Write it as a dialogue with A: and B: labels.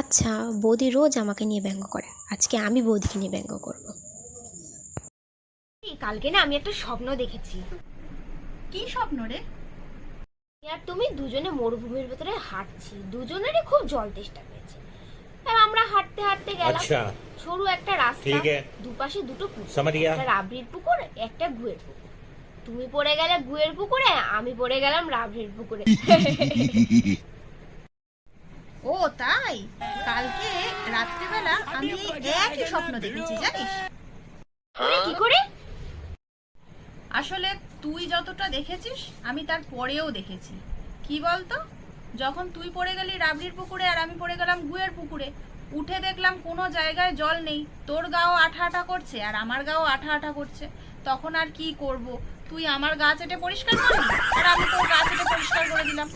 A: আচ্ছা, বৌদি রোজ আমাকে নিয়ে ব্যঙ্গ করে, আজকে আমি বৌদিকে নিয়ে ব্যঙ্গ করব।
B: কালকে না আমি একটা স্বপ্ন দেখেছি।
C: কি স্বপ্ন রে?
B: আর তুমি দুজনে মরুভূমির ভেতরে হাঁটছি, দুজনেরই খুব জল তেষ্টা পেয়েছে। আর আমরা হাঁটতে হাঁটতে গেলাম।
D: আচ্ছা,
B: সরু একটা রাস্তা,
D: ঠিক আছে,
B: দুপাশে দুটো পুকুর,
D: समझ गया।
B: একটা রাবড়ির পুকুর, একটা গুয়ের পুকুর। তুমি পড়ে গেলে গুয়ের পুকুরে, আমি পড়ে গেলাম রাবড়ির পুকুরে।
C: ও তাই? কালকে রাত্রিবেলা আমি একই স্বপ্ন দেখেছি জানিস।
B: কি করে?
C: আসলে তুই যতটা দেখেছিস আমি তার পরেও দেখেছি। কি বলতো, যখন তুই পড়ে গেলি রাবড়ির পুকুরে আর আমি পড়ে গেলাম গুয়ের পুকুরে, উঠে দেখলাম কোনো জায়গায় জল নেই, তোর গাও আঠা আঠা করছে আর আমার গাও আঠা আঠা করছে। তখন আর কি করব, তুই আমার গা চেটে পরিষ্কার করলি আর আমি তোর গা চেটে পরিষ্কার করে দিলাম।